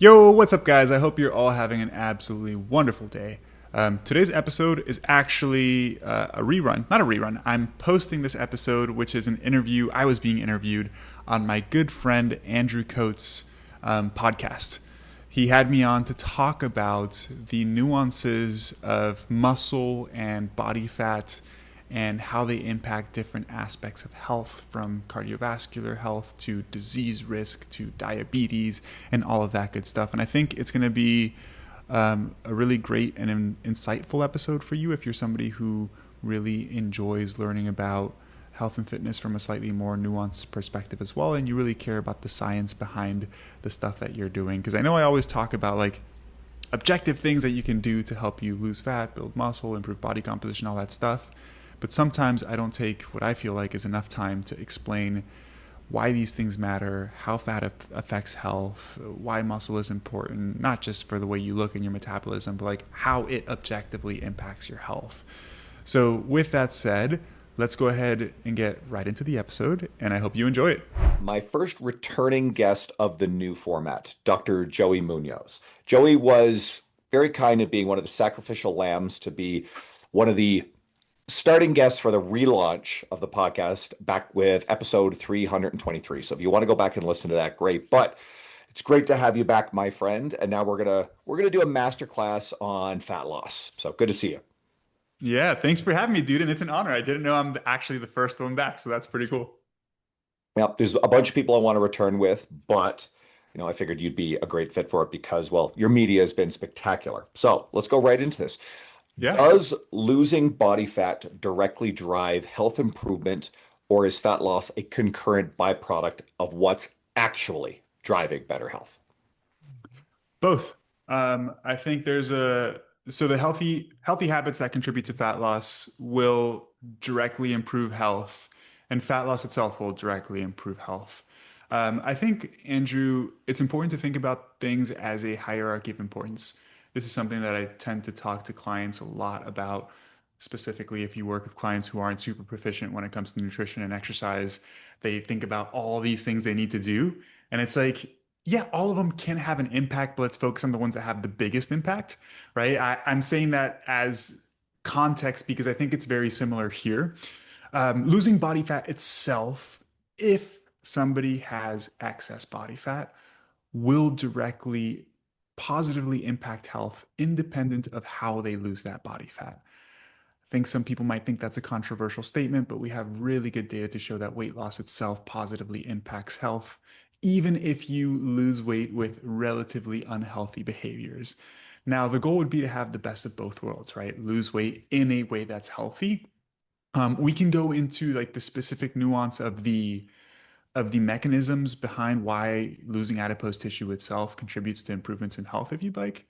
Yo, what's up, guys? I hope you're all having an absolutely wonderful day. Today's episode is actually a rerun, not a rerun. I'm posting this episode, which is an interview. I was being interviewed on my good friend Andrew Coates' podcast. He had me on to talk about the nuances of muscle and body fat and how they impact different aspects of health, from cardiovascular health to disease risk to diabetes and all of that good stuff. And I think it's going to be a really great and insightful episode for you if you're somebody who really enjoys learning about health and fitness from a slightly more nuanced perspective as well, and you really care about the science behind the stuff that you're doing. Because I know I always talk about like objective things that you can do to help you lose fat, build muscle, improve body composition, all that stuff. But sometimes I don't take what I feel like is enough time to explain why these things matter, how fat affects health, why muscle is important, not just for the way you look in your metabolism, but like how it objectively impacts your health. So with that said, let's go ahead and get right into the episode, and I hope you enjoy it. My first returning guest of the new format, Dr. Joey Munoz. Joey was very kind at being one of the sacrificial lambs to be one of the starting guests for the relaunch of the podcast back with episode 323. So if you want to go back and listen to that, great. But it's great to have you back, my friend. And now we're gonna do a masterclass on fat loss. So good to see you. Yeah, thanks for having me, dude, and it's an honor. I didn't know I'm actually the first one back, so that's pretty cool. Now, there's a bunch of people I want to return with, but I figured you'd be a great fit for it because, well, your media has been spectacular. So let's go right into this. Yeah. Does losing body fat directly drive health improvement, or is fat loss a concurrent byproduct of what's actually driving better health? Both. I think there's a so the healthy habits that contribute to fat loss will directly improve health, and fat loss itself will directly improve health. I think, Andrew, it's important to think about things as a hierarchy of importance. This is something that I tend to talk to clients a lot about, specifically if you work with clients who aren't super proficient when it comes to nutrition and exercise. They think about all these things they need to do, and it's like, yeah, all of them can have an impact, but let's focus on the ones that have the biggest impact, right? I'm saying that as context because I think it's very similar here. Losing body fat itself, if somebody has excess body fat, will directly positively impact health independent of how they lose that body fat. I think some people might think that's a controversial statement, but we have really good data to show that weight loss itself positively impacts health, even if you lose weight with relatively unhealthy behaviors. Now, the goal would be to have the best of both worlds, right? Lose weight in a way that's healthy. We can go into like the specific nuance of the mechanisms behind why losing adipose tissue itself contributes to improvements in health if you'd like.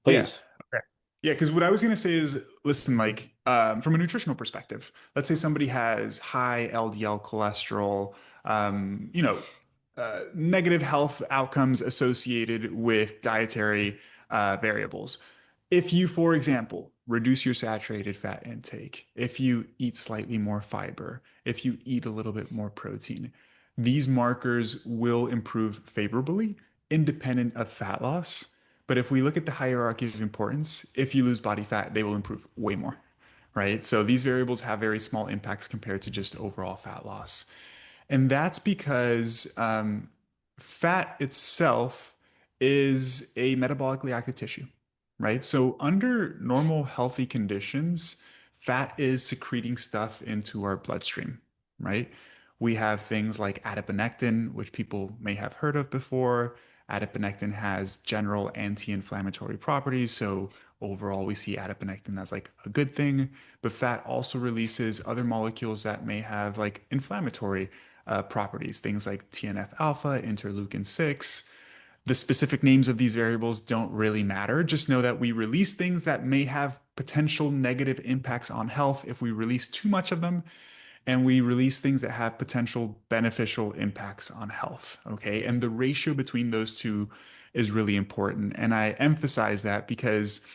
Yeah. Please. Okay. Yeah, because what I was going to say is, listen, like from a nutritional perspective, let's say somebody has high LDL cholesterol, you know, negative health outcomes associated with dietary variables. If you, for example, reduce your saturated fat intake, if you eat slightly more fiber, if you eat a little bit more protein, these markers will improve favorably, independent of fat loss. But if we look at the hierarchy of importance, if you lose body fat, they will improve way more, right? So these variables have very small impacts compared to just overall fat loss. And that's because fat itself is a metabolically active tissue, right? So, under normal healthy conditions, fat is secreting stuff into our bloodstream, right? We have things like adiponectin, which people may have heard of before. Adiponectin has general anti-inflammatory properties, so overall we see adiponectin as like a good thing. But fat also releases other molecules that may have like inflammatory properties, things like TNF alpha, interleukin 6. The specific names of these variables don't really matter. Just know that we release things that may have potential negative impacts on health if we release too much of them, and we release things that have potential beneficial impacts on health. Okay. And the ratio between those two is really important. And I emphasize that because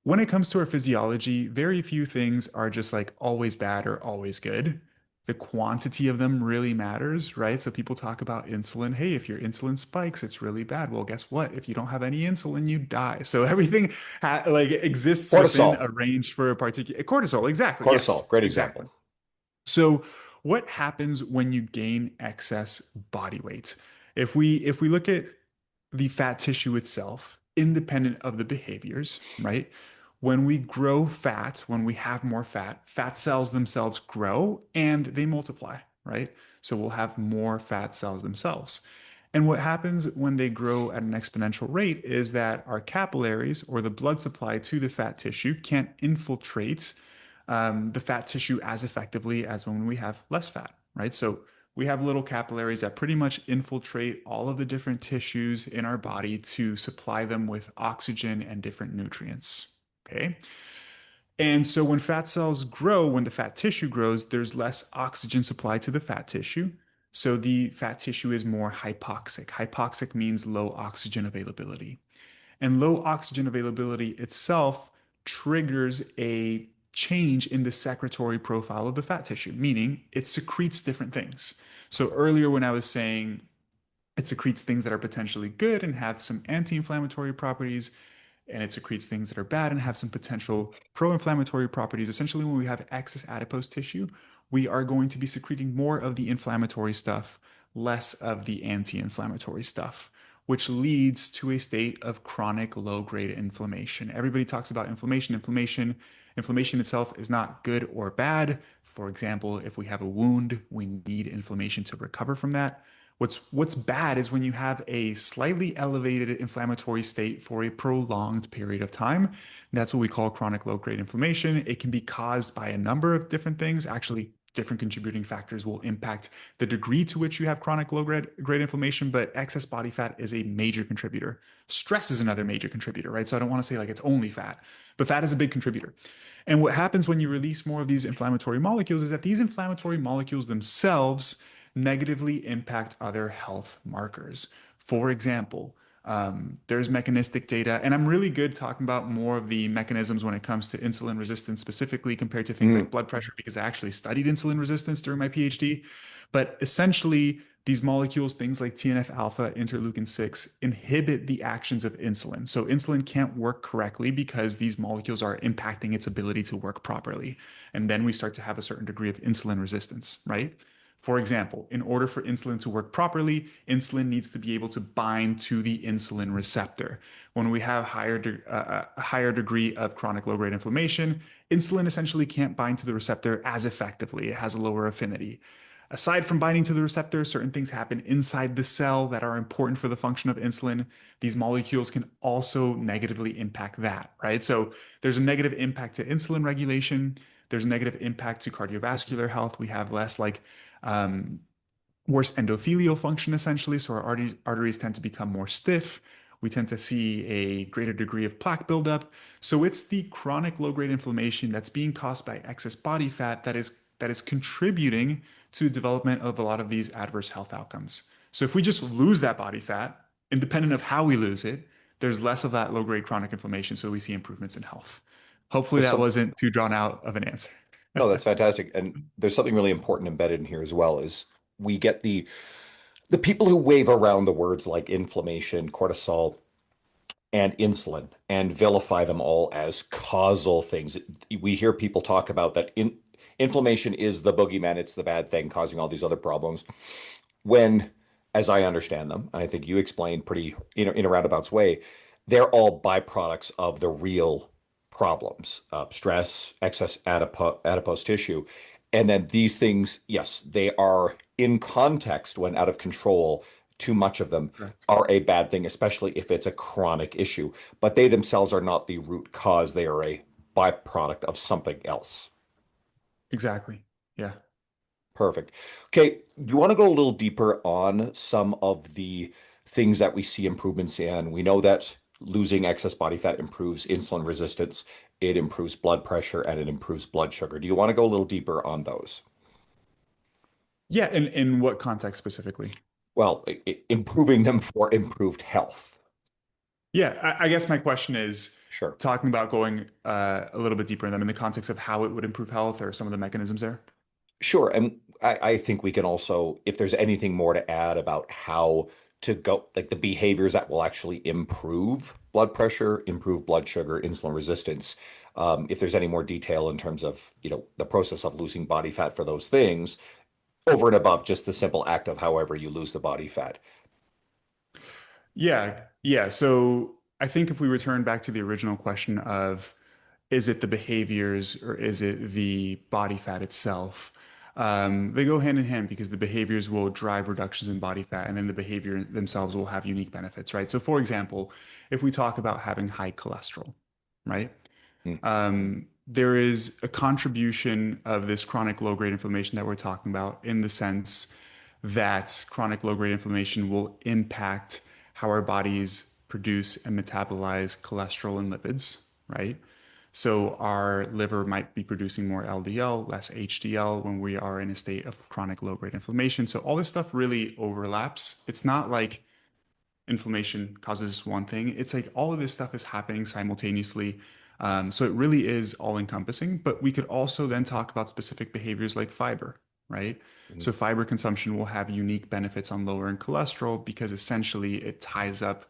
when it comes to our physiology, very few things are just like always bad or always good. the quantity of them really matters, right? So people talk about insulin. Hey, if your insulin spikes, it's really bad. Well, guess what? If you don't have any insulin, you die. So everything like exists within Cortisol. a range for a particular cortisol. Exactly. Cortisol, Yes, great exactly. example. So what happens when you gain excess body weight? If we look at the fat tissue itself, independent of the behaviors, right? When we grow fat, when we have more fat, fat cells themselves grow and they multiply, right? So we'll have more fat cells themselves. And what happens when they grow at an exponential rate is that our capillaries or the blood supply to the fat tissue can't infiltrate the fat tissue as effectively as when we have less fat, right? So we have little capillaries that pretty much infiltrate all of the different tissues in our body to supply them with oxygen and different nutrients. Okay. And so when fat cells grow, when the fat tissue grows, there's less oxygen supply to the fat tissue. So the fat tissue is more hypoxic. Hypoxic means low oxygen availability. And low oxygen availability itself triggers a change in the secretory profile of the fat tissue, meaning it secretes different things. So earlier, when I was saying it secretes things that are potentially good and have some anti inflammatory properties, and it secretes things that are bad and have some potential pro-inflammatory properties. Essentially, when we have excess adipose tissue, we are going to be secreting more of the inflammatory stuff, less of the anti-inflammatory stuff, which leads to a state of chronic low-grade inflammation. Everybody talks about inflammation. Inflammation itself is not good or bad. For example, if we have a wound, we need inflammation to recover from that. What's bad is when you have a slightly elevated inflammatory state for a prolonged period of time. That's what we call chronic low-grade inflammation. It can be caused by a number of different things. Actually, different contributing factors will impact the degree to which you have chronic low-grade inflammation, but excess body fat is a major contributor. Stress is another major contributor, right? So I don't want to say like it's only fat, but fat is a big contributor. And what happens when you release more of these inflammatory molecules is that these inflammatory molecules themselves negatively impact other health markers. For example, there's mechanistic data, and I'm really good talking about more of the mechanisms when it comes to insulin resistance specifically compared to things like Mm, blood pressure, because I actually studied insulin resistance during my PhD. But essentially, these molecules, things like TNF alpha, interleukin 6, inhibit the actions of insulin. So insulin can't work correctly because these molecules are impacting its ability to work properly. And then we start to have a certain degree of insulin resistance, right? For example, in order for insulin to work properly, insulin needs to be able to bind to the insulin receptor. When we have a higher degree of chronic low-grade inflammation, insulin essentially can't bind to the receptor as effectively. It has a lower affinity. Aside from binding to the receptor, certain things happen inside the cell that are important for the function of insulin. These molecules can also negatively impact that, right? So there's a negative impact to insulin regulation. There's a negative impact to cardiovascular health. We have less like um, worse endothelial function essentially. So our arteries tend to become more stiff. We tend to see a greater degree of plaque buildup. So it's the chronic low-grade inflammation that's being caused by excess body fat that is contributing to the development of a lot of these adverse health outcomes. So if we just lose that body fat, independent of how we lose it, there's less of that low-grade chronic inflammation. So we see improvements in health. Hopefully there's that some, wasn't too drawn out of an answer. no, that's fantastic. And there's something really important embedded in here as well is we get the people who wave around the words like inflammation, cortisol, and insulin and vilify them all as causal things. We hear people talk about that inflammation is the boogeyman, it's the bad thing causing all these other problems. When, as I understand them, and I think you explained pretty in a roundabout's way, they're all byproducts of the real problems, stress, excess adipose tissue. And then these things, yes, they are in context when out of control, too much of them Correct. are a bad thing, especially if it's a chronic issue. But they themselves are not the root cause, they are a byproduct of something else. Exactly. Yeah. Perfect. Okay, do you want to go a little deeper on some of the things that we see improvements in? We know that losing excess body fat improves insulin resistance, it improves blood pressure, and it improves blood sugar. Do you want to go a little deeper on those? Yeah. In what context specifically? Well, improving them for improved health. Yeah, I guess my question is Sure. talking about going a little bit deeper in them in the context of how it would improve health or some of the mechanisms there. Sure. And I think we can also, if there's anything more to add about how to go, like the behaviors that will actually improve blood pressure, improve blood sugar, insulin resistance. If there's any more detail in terms of, the process of losing body fat for those things, over and above just the simple act of however you lose the body fat. Yeah, yeah. So I think if we return back to the original question of is it the behaviors or is it the body fat itself? They go hand in hand because the behaviors will drive reductions in body fat, and then the behavior themselves will have unique benefits, right? So, for example, if we talk about having high cholesterol, right? Mm, There is a contribution of this chronic low-grade inflammation that we're talking about in the sense that chronic low-grade inflammation will impact how our bodies produce and metabolize cholesterol and lipids, right? So our liver might be producing more LDL, less HDL when we are in a state of chronic low-grade inflammation. So all this stuff really overlaps. It's not like inflammation causes one thing. It's like all of this stuff is happening simultaneously. So it really is all encompassing. But we could also then talk about specific behaviors like fiber, right? mm, So fiber consumption will have unique benefits on lowering cholesterol because essentially it ties up.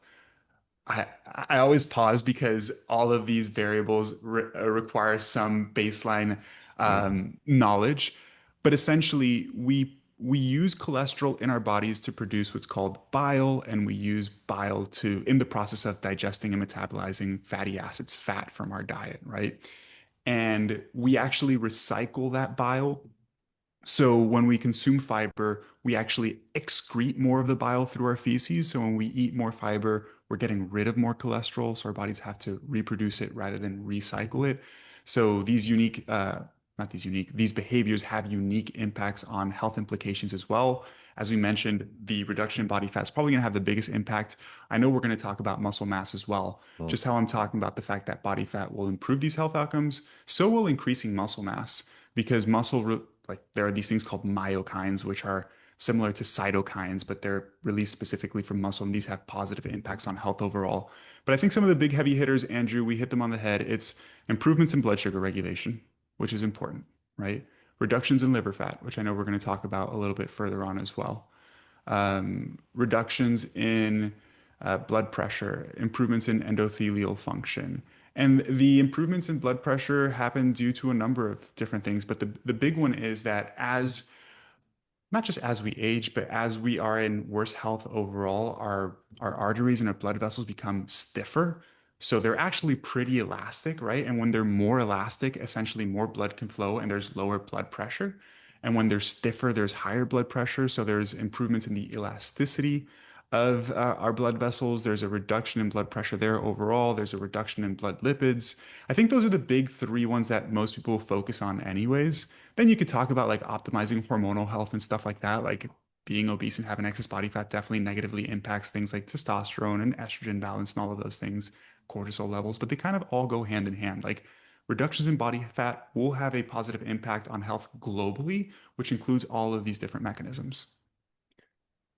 I, I always pause because all of these variables require some baseline mm, knowledge, but essentially we use cholesterol in our bodies to produce what's called bile, and we use bile to in the process of digesting and metabolizing fatty acids, fat from our diet, right? And we actually recycle that bile so when we consume fiber, we actually excrete more of the bile through our feces. So when we eat more fiber, we're getting rid of more cholesterol. So our bodies have to reproduce it rather than recycle it. So not these unique, these behaviors have unique impacts on health implications as well. As we mentioned, the reduction in body fat is probably going to have the biggest impact. I know we're going to talk about muscle mass as well. mm. Just how I'm talking about the fact that body fat will improve these health outcomes, so will increasing muscle mass because like there are these things called myokines, which are similar to cytokines, but they're released specifically from muscle, and these have positive impacts on health overall. But I think some of the big heavy hitters, Andrew, we hit them on the head. It's improvements in blood sugar regulation, which is important, right? Reductions in liver fat, which I know we're going to talk about a little bit further on as well. Reductions in blood pressure, improvements in endothelial function. And the improvements in blood pressure happen due to a number of different things. But the big one is that not just as we age, but as we are in worse health overall, our arteries and our blood vessels become stiffer. So they're actually pretty elastic, right? And when they're more elastic, essentially more blood can flow and there's lower blood pressure. And when they're stiffer, there's higher blood pressure. So there's improvements in the elasticity of our blood vessels. There's a reduction in blood pressure there overall. There's a reduction in blood lipids. I think those are the big three ones that most people focus on, anyways. Then you could talk about like optimizing hormonal health and stuff like that. Like being obese and having excess body fat definitely negatively impacts things like testosterone and estrogen balance and all of those things, cortisol levels, but they kind of all go hand in hand. Like reductions in body fat will have a positive impact on health globally, which includes all of these different mechanisms.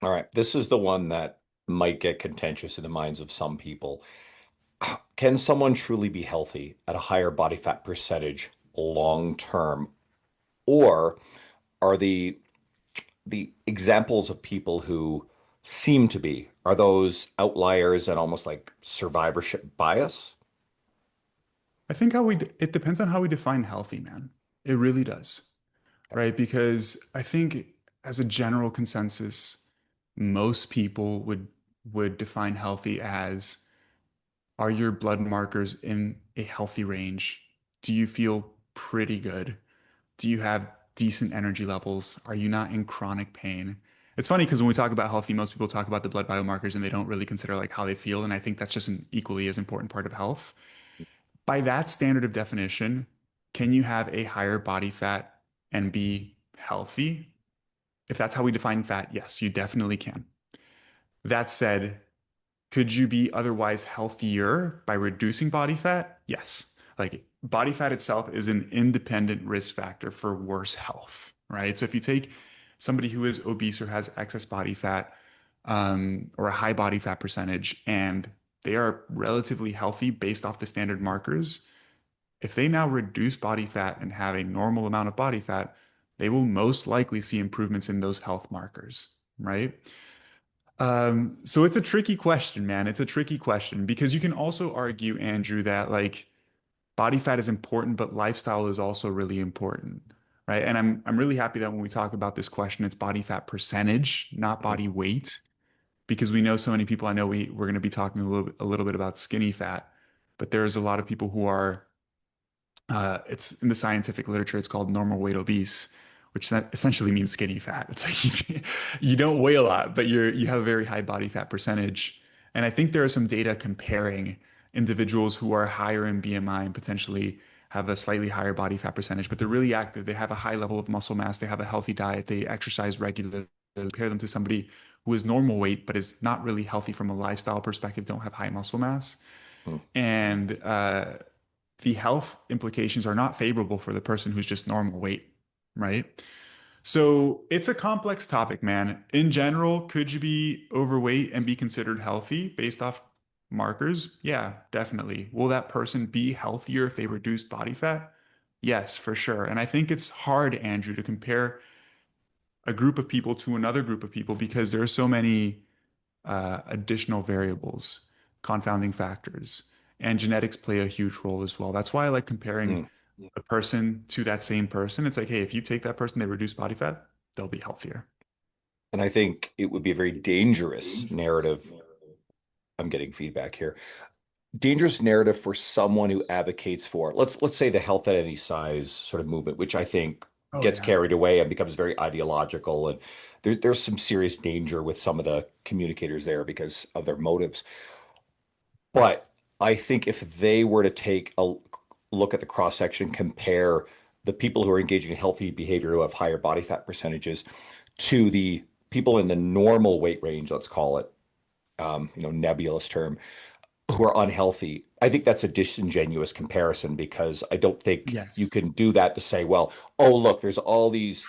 All right. This is the one that might get contentious in the minds of some people. Can someone truly be healthy at a higher body fat percentage long term? Or are the examples of people who seem to be, are those outliers and almost like survivorship bias? I think it depends on how we define healthy, man. It really does, right? Because I think as a general consensus, most people would define healthy as are your blood markers in a healthy range? Do you feel pretty good? Do you have decent energy levels? Are you not in chronic pain? It's funny because when we talk about healthy, most people talk about the blood biomarkers and they don't really consider like how they feel. And I think that's just an equally as important part of health. By that standard of definition, can you have a higher body fat and be healthy? If that's how we define fat, yes, you definitely can. That said, could you be otherwise healthier by reducing body fat? Yes. Like body fat itself is an independent risk factor for worse health, right? So if you take somebody who is obese or has excess body fat or a high body fat percentage and they are relatively healthy based off the standard markers, if they now reduce body fat and have a normal amount of body fat, they will most likely see improvements in those health markers, right? So it's a tricky question, man. It's a tricky question because you can also argue, Andrew, that like body fat is important, but lifestyle is also really important, right? And I'm really happy that when we talk about this question, it's body fat percentage, not Mhm. body weight, because we know so many people. I know we're going to be talking a little bit about skinny fat, but there's a lot of people who are it's in the scientific literature, it's called normal weight obese, which essentially means skinny fat. It's like you don't weigh a lot, but you have a very high body fat percentage. And I think there are some data comparing individuals who are higher in BMI and potentially have a slightly higher body fat percentage, but they're really active. They have a high level of muscle mass. They have a healthy diet. They exercise regularly. Compare them to somebody who is normal weight, but is not really healthy from a lifestyle perspective, don't have high muscle mass. Mhm. And the health implications are not favorable for the person who's just normal weight, right? So it's a complex topic, man. In general, could you be overweight and be considered healthy based off markers? Yeah, definitely. Will that person be healthier if they reduce body fat? Yes, for sure. And I think it's hard, Andrew, to compare a group of people to another group of people because there are so many additional variables, confounding factors, and genetics play a huge role as well. That's why I like comparing Mhm. a person to that same person. It's like, hey, if you take that person, they reduce body fat, they'll be healthier. And I think it would be a very dangerous narrative. I'm getting feedback here. Dangerous narrative for someone who advocates for, let's say, the health at any size sort of movement, which I think Oh gets yeah. carried away and becomes very ideological. And there's some serious danger with some of the communicators there because of their motives. But I think if they were to take a look at the cross section, compare the people who are engaging in healthy behavior who have higher body fat percentages to the people in the normal weight range, let's call it, nebulous term, who are unhealthy. I think that's a disingenuous comparison because I don't think you Yes. can do that to say, well, oh, look, there's all these,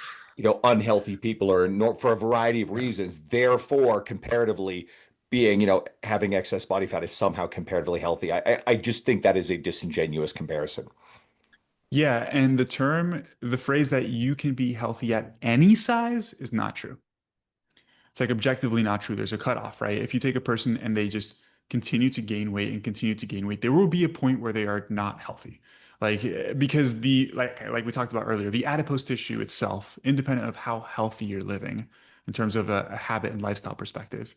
unhealthy people or for a variety of Yeah. reasons. Therefore, comparatively, being, having excess body fat is somehow comparatively healthy. I just think that is a disingenuous comparison. Yeah. And the phrase that you can be healthy at any size is not true. It's like objectively not true. There's a cutoff, right? If you take a person and they just continue to gain weight and continue to gain weight, there will be a point where they are not healthy. Like because the like we talked about earlier, the adipose tissue itself, independent of how healthy you're living in terms of a habit and lifestyle perspective,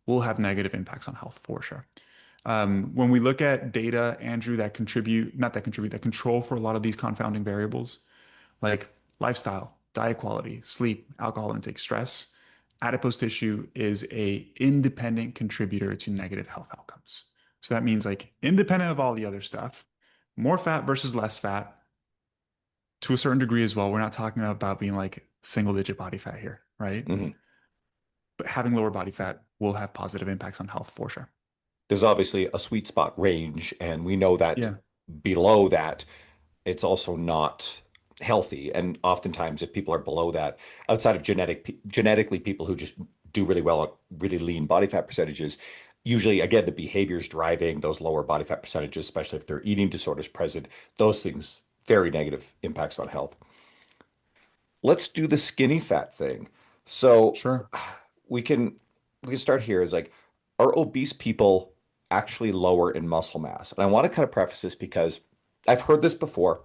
will have negative impacts on health for sure. When we look at data, Andrew, that contribute, not that contribute, that control for a lot of these confounding variables, like lifestyle, diet quality, sleep, alcohol intake, stress, adipose tissue is a independent contributor to negative health outcomes. So that means like independent of all the other stuff, more fat versus less fat to a certain degree as well. We're not talking about being like single digit body fat here, right? Mhm. But having lower body fat will have positive impacts on health for sure. There's obviously a sweet spot range, and we know that Yeah. below that, it's also not healthy. And oftentimes, if people are below that, outside of genetically people who just do really well at really lean body fat percentages, usually again the behaviors driving those lower body fat percentages, especially if they're eating disorders present, those things very negative impacts on health. Let's do the skinny fat thing. So Sure. we can we can start here is like, are obese people actually lower in muscle mass? And I want to kind of preface this because I've heard this before.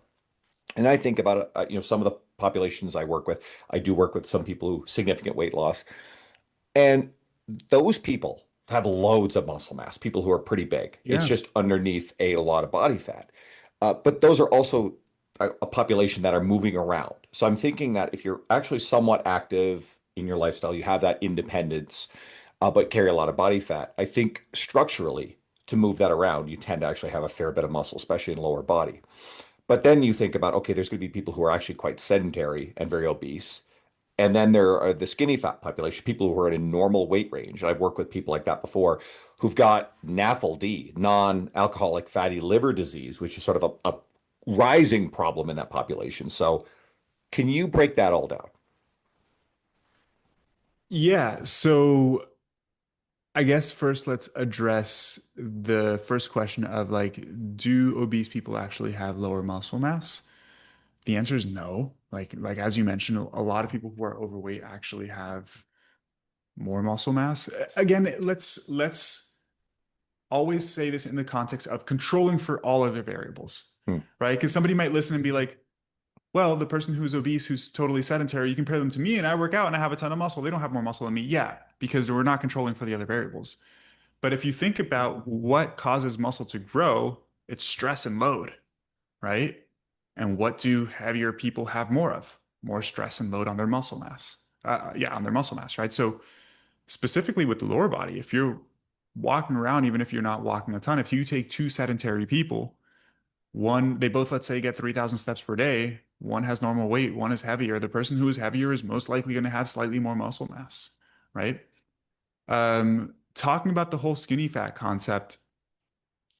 And I think about some of the populations I work with. I do work with some people who significant weight loss, and those people have loads of muscle mass. People who are pretty big. It's Yeah. just underneath a lot of body fat. But those are also a population that are moving around. So I'm thinking that if you're actually somewhat active in your lifestyle, you have that independence, but carry a lot of body fat. I think structurally, to move that around, you tend to actually have a fair bit of muscle, especially in lower body. But then you think about, okay, there's going to be people who are actually quite sedentary and very obese. And then there are the skinny fat population, people who are in a normal weight range. I've worked with people like that before who've got NAFLD, non-alcoholic fatty liver disease, which is sort of a rising problem in that population. So can you break that all down? Yeah. So I guess first let's address the first question of like, do obese people actually have lower muscle mass? The answer is no. Like as you mentioned, a lot of people who are overweight actually have more muscle mass. Again, let's always say this in the context of controlling for all other variables, Hmm. right? Because somebody might listen and be like, well, the person who's obese, who's totally sedentary, you compare them to me and I work out and I have a ton of muscle. They don't have more muscle than me. Yeah, because we're not controlling for the other variables. But if you think about what causes muscle to grow, it's stress and load, right? And what do heavier people have more of? More stress and load on their muscle mass. Yeah, on their muscle mass, right? So specifically with the lower body, if you're walking around, even if you're not walking a ton, if you take two sedentary people, one, they both, let's say, get 3,000 steps per day. One has normal weight, one is heavier. The person who is heavier is most likely going to have slightly more muscle mass, right? Talking about the whole skinny fat concept,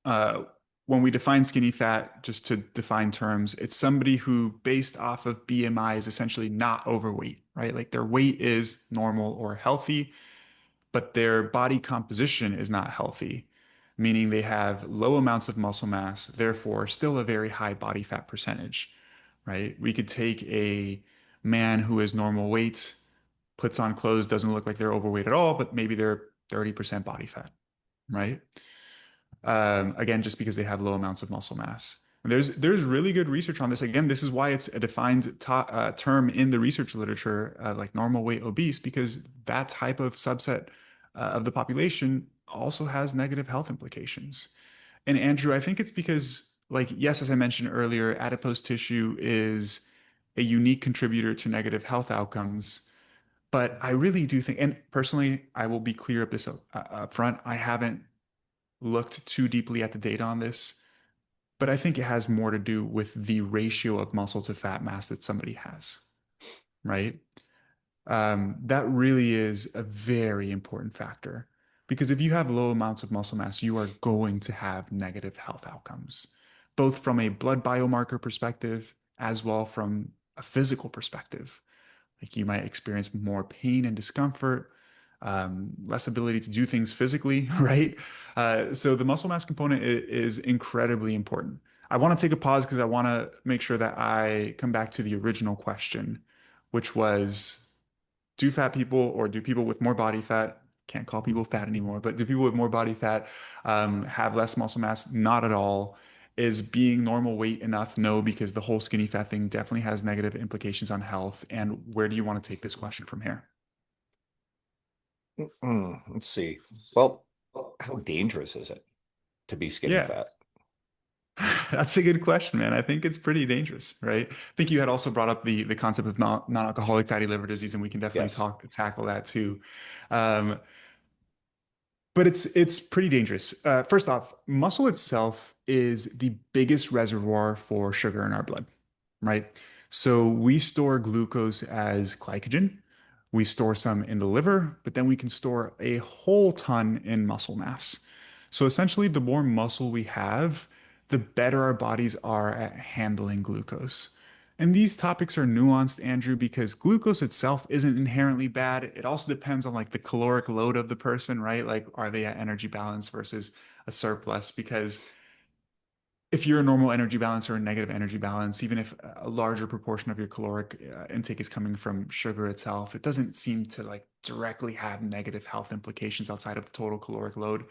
uh, when we define skinny fat, just to define terms, it's somebody who, based off of BMI, is essentially not overweight, right? Like their weight is normal or healthy, but their body composition is not healthy, meaning they have low amounts of muscle mass, therefore, still a very high body fat percentage, right? We could take a man who is normal weight, puts on clothes, doesn't look like they're overweight at all, but maybe they're 30% body fat, right? Again, just because they have low amounts of muscle mass. And there's really good research on this. Again, this is why it's a defined term in the research literature, like normal weight obese, because that type of subset of the population also has negative health implications. And Andrew, I think it's because, like, yes, as I mentioned earlier, adipose tissue is a unique contributor to negative health outcomes. But I really do think, and personally, I will be clear up this up front, I haven't looked too deeply at the data on this, but I think it has more to do with the ratio of muscle to fat mass that somebody has, right? That really is a very important factor because if you have low amounts of muscle mass, you are going to have negative health outcomes, both from a blood biomarker perspective as well from a physical perspective. Like you might experience more pain and discomfort, less ability to do things physically, right? So the muscle mass component is incredibly important. I want to take a pause because I want to make sure that I come back to the original question, which was, do fat people or do people with more body fat, can't call people fat anymore, but do people with more body fat have less muscle mass? Not at all. Is being normal weight enough? No, because the whole skinny fat thing definitely has negative implications on health. And where do you want to take this question from here? Let's see. Well, how dangerous is it to be skinny Yeah, fat? that's a good question, man. I think it's pretty dangerous, right? I think you had also brought up the concept of non-alcoholic fatty liver disease, and we can definitely Yes. tackle that too. Um, but it's pretty dangerous. First off, muscle itself is the biggest reservoir for sugar in our blood, right? So we store glucose as glycogen. We store some in the liver, but then we can store a whole ton in muscle mass. So essentially, the more muscle we have, the better our bodies are at handling glucose. And these topics are nuanced, Andrew, because glucose itself isn't inherently bad. It also depends on like the caloric load of the person, right? Like, are they at energy balance versus a surplus? Because if you're a normal energy balance or a negative energy balance, even if a larger proportion of your caloric intake is coming from sugar itself, it doesn't seem to like directly have negative health implications outside of the total caloric load.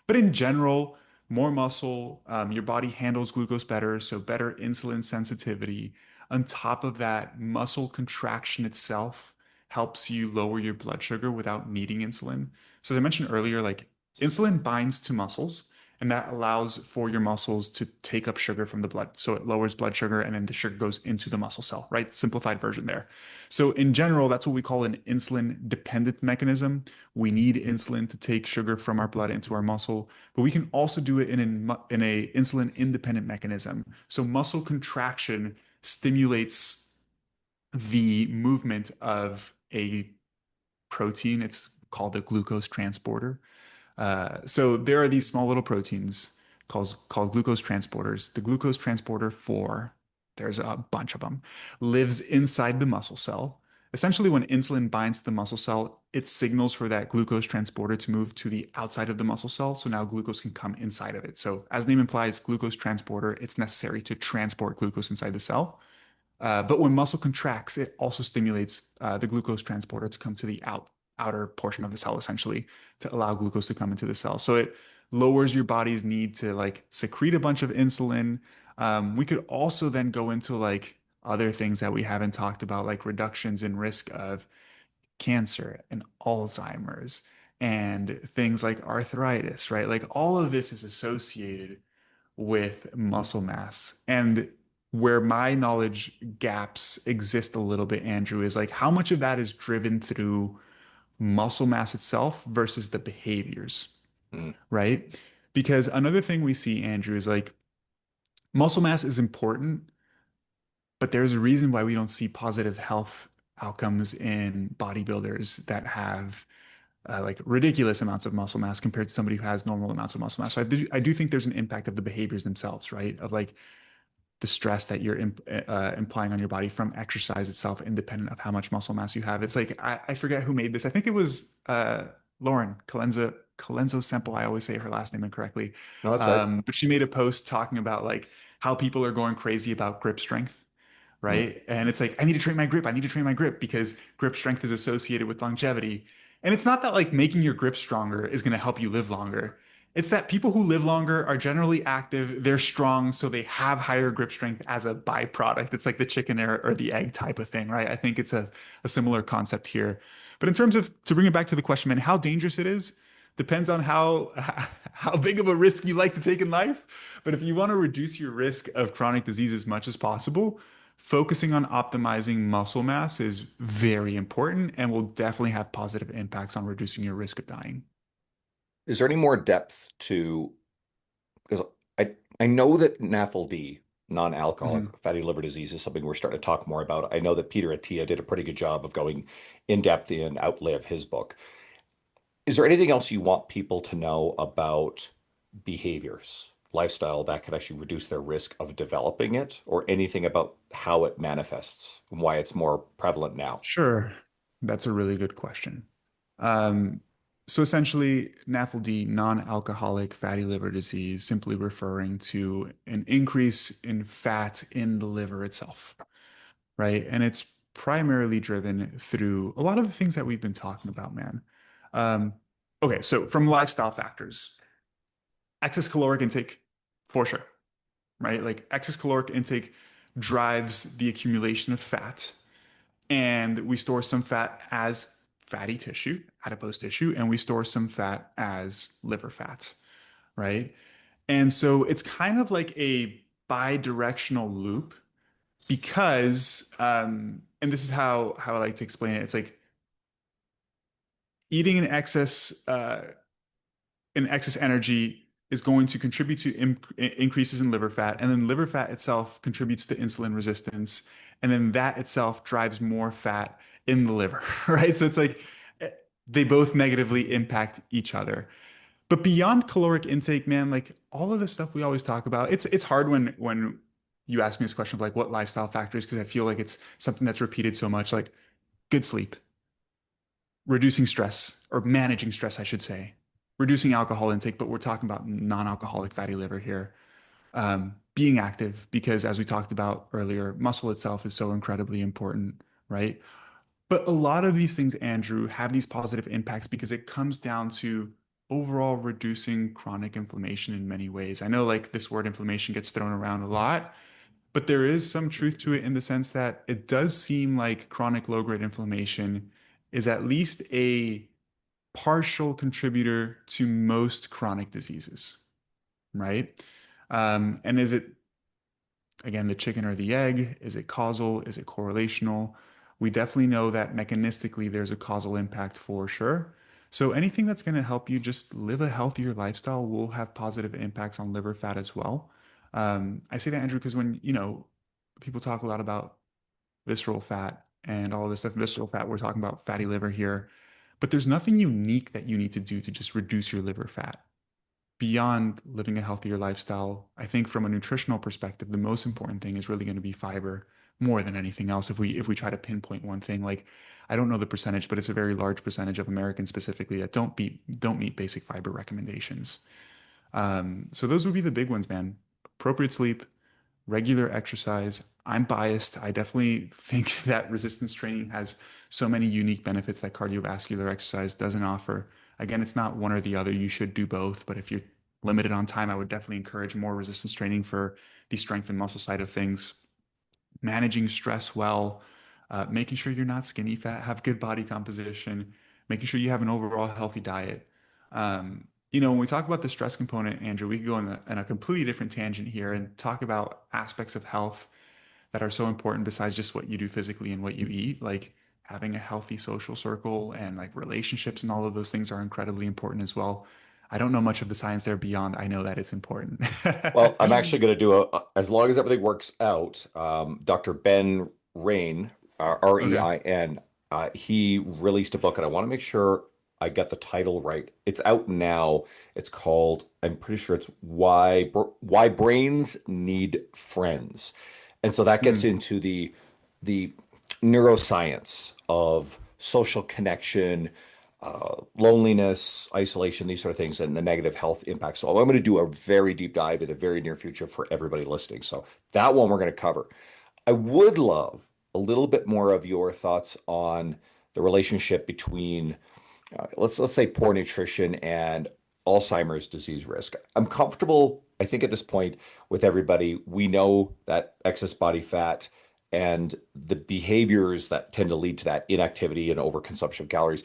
But in general, more muscle, your body handles glucose better, so better insulin sensitivity. On top of that, muscle contraction itself helps you lower your blood sugar without needing insulin. So as I mentioned earlier, like insulin binds to muscles, and that allows for your muscles to take up sugar from the blood. So it lowers blood sugar, and then the sugar goes into the muscle cell, right? Simplified version there. So in general, that's what we call an insulin dependent mechanism. We need insulin to take sugar from our blood into our muscle, but we can also do it in a insulin independent mechanism. So muscle contraction stimulates the movement of a protein. It's called a glucose transporter. So there are these small little proteins called glucose transporters. The glucose transporter 4, there's a bunch of them, lives inside the muscle cell. Essentially, when insulin binds to the muscle cell, it signals for that glucose transporter to move to the outside of the muscle cell. So now glucose can come inside of it. So as the name implies, glucose transporter, it's necessary to transport glucose inside the cell. But when muscle contracts, it also stimulates the glucose transporter to come to the outer portion of the cell, essentially, to allow glucose to come into the cell. So it lowers your body's need to like secrete a bunch of insulin. We could also then go into like other things that we haven't talked about, like reductions in risk of cancer and Alzheimer's and things like arthritis, right? Like all of this is associated with muscle mass. And where my knowledge gaps exist a little bit, Andrew, is like how much of that is driven through muscle mass itself versus the behaviors, Mm. right? Because another thing we see, Andrew, is like muscle mass is important, but there's a reason why we don't see positive health outcomes in bodybuilders that have like ridiculous amounts of muscle mass compared to somebody who has normal amounts of muscle mass. So I do think there's an impact of the behaviors themselves, right? Of like the stress that you're implying on your body from exercise itself, independent of how much muscle mass you have. It's like I forget who made this. I think it was Lauren Colenso Semple. I always say her last name incorrectly, No, that's right. but she made a post talking about like how people are going crazy about grip strength, Mm. right? And it's like, I need to train my grip. I need to train my grip because grip strength is associated with longevity. And it's not that like making your grip stronger is going to help you live longer. It's that people who live longer are generally active, they're strong, so they have higher grip strength as a byproduct. It's like the chicken or the egg type of thing, right? I think it's a similar concept here. But in terms of, to bring it back to the question, man, how dangerous it is depends on how how big of a risk you like to take in life. But if you want to reduce your risk of chronic disease as much as possible, focusing on optimizing muscle mass is very important and will definitely have positive impacts on reducing your risk of dying. Is there any more depth to, because I know that NAFLD, non-alcoholic Mhm. fatty liver disease, is something we're starting to talk more about. I know that Peter Attia did a pretty good job of going in depth in Outlive, his book. Is there anything else you want people to know about behaviors, lifestyle that could actually reduce their risk of developing it, or anything about how it manifests and why it's more prevalent now? Sure. That's a really good question. Um, so essentially, NAFLD, non-alcoholic fatty liver disease, simply referring to an increase in fat in the liver itself, right? And it's primarily driven through a lot of the things that we've been talking about, man. Um, okay, so from lifestyle factors, excess caloric intake, for sure, right? Like excess caloric intake drives the accumulation of fat, and we store some fat as fatty tissue, adipose tissue, and we store some fat as liver fat, right? And so it's kind of like a bi-directional loop because, and this is how I like to explain it. It's like eating in excess energy is going to contribute to increases in liver fat, and then liver fat itself contributes to insulin resistance, and then that itself drives more fat in the liver, right? So it's like they both negatively impact each other. But beyond caloric intake, man, like all of the stuff we always talk about, it's hard when you ask me this question of like what lifestyle factors, because I feel like it's something that's repeated so much, like good sleep, reducing stress or managing stress, I should say, reducing alcohol intake, but we're talking about non-alcoholic fatty liver here. Being active, because as we talked about earlier, muscle itself is so incredibly important, right? But a lot of these things, Andrew, have these positive impacts because it comes down to overall reducing chronic inflammation in many ways. I know like this word inflammation gets thrown around a lot, but there is some truth to it in the sense that it does seem like chronic low-grade inflammation is at least a partial contributor to most chronic diseases, right? And is it, again, the chicken or the egg? Is it causal? Is it correlational? We definitely know that mechanistically there's a causal impact for sure. So anything that's going to help you just live a healthier lifestyle will have positive impacts on liver fat as well. I say that, Andrew, because when, people talk a lot about visceral fat and all of this stuff, visceral fat, we're talking about fatty liver here, but there's nothing unique that you need to do to just reduce your liver fat beyond living a healthier lifestyle. I think from a nutritional perspective, the most important thing is really going to be fiber more than anything else. If we try to pinpoint one thing, like I don't know the percentage, but it's a very large percentage of Americans specifically that don't meet basic fiber recommendations. So those would be the big ones, man. Appropriate sleep, regular exercise. I'm biased. I definitely think that resistance training has so many unique benefits that cardiovascular exercise doesn't offer. Again, it's not one or the other. You should do both, but if you're limited on time, I would definitely encourage more resistance training for the strength and muscle side of things. Managing stress well, making sure you're not skinny fat, have good body composition, making sure you have an overall healthy diet. When we talk about the stress component, Andrew, we could go in a completely different tangent here and talk about aspects of health that are so important besides just what you do physically and what you eat. Like having a healthy social circle and like relationships and all of those things are incredibly important as well. I don't know much of the science there beyond. I know that it's important. Well, I'm actually going to do as long as everything works out, Dr. Ben Rain, Okay. Rein, he released a book, and I want to make sure I get the title right. It's out now. It's called, I'm pretty sure it's Why Brains Need Friends. And so that gets Hmm. into the neuroscience of social connection, loneliness, isolation, these sort of things, and the negative health impacts. So I'm going to do a very deep dive in the very near future for everybody listening. So that one we're going to cover. I would love a little bit more of your thoughts on the relationship between, let's say, poor nutrition and Alzheimer's disease risk. I'm comfortable, I think, at this point with everybody. We know that excess body fat and the behaviors that tend to lead to that inactivity and overconsumption of calories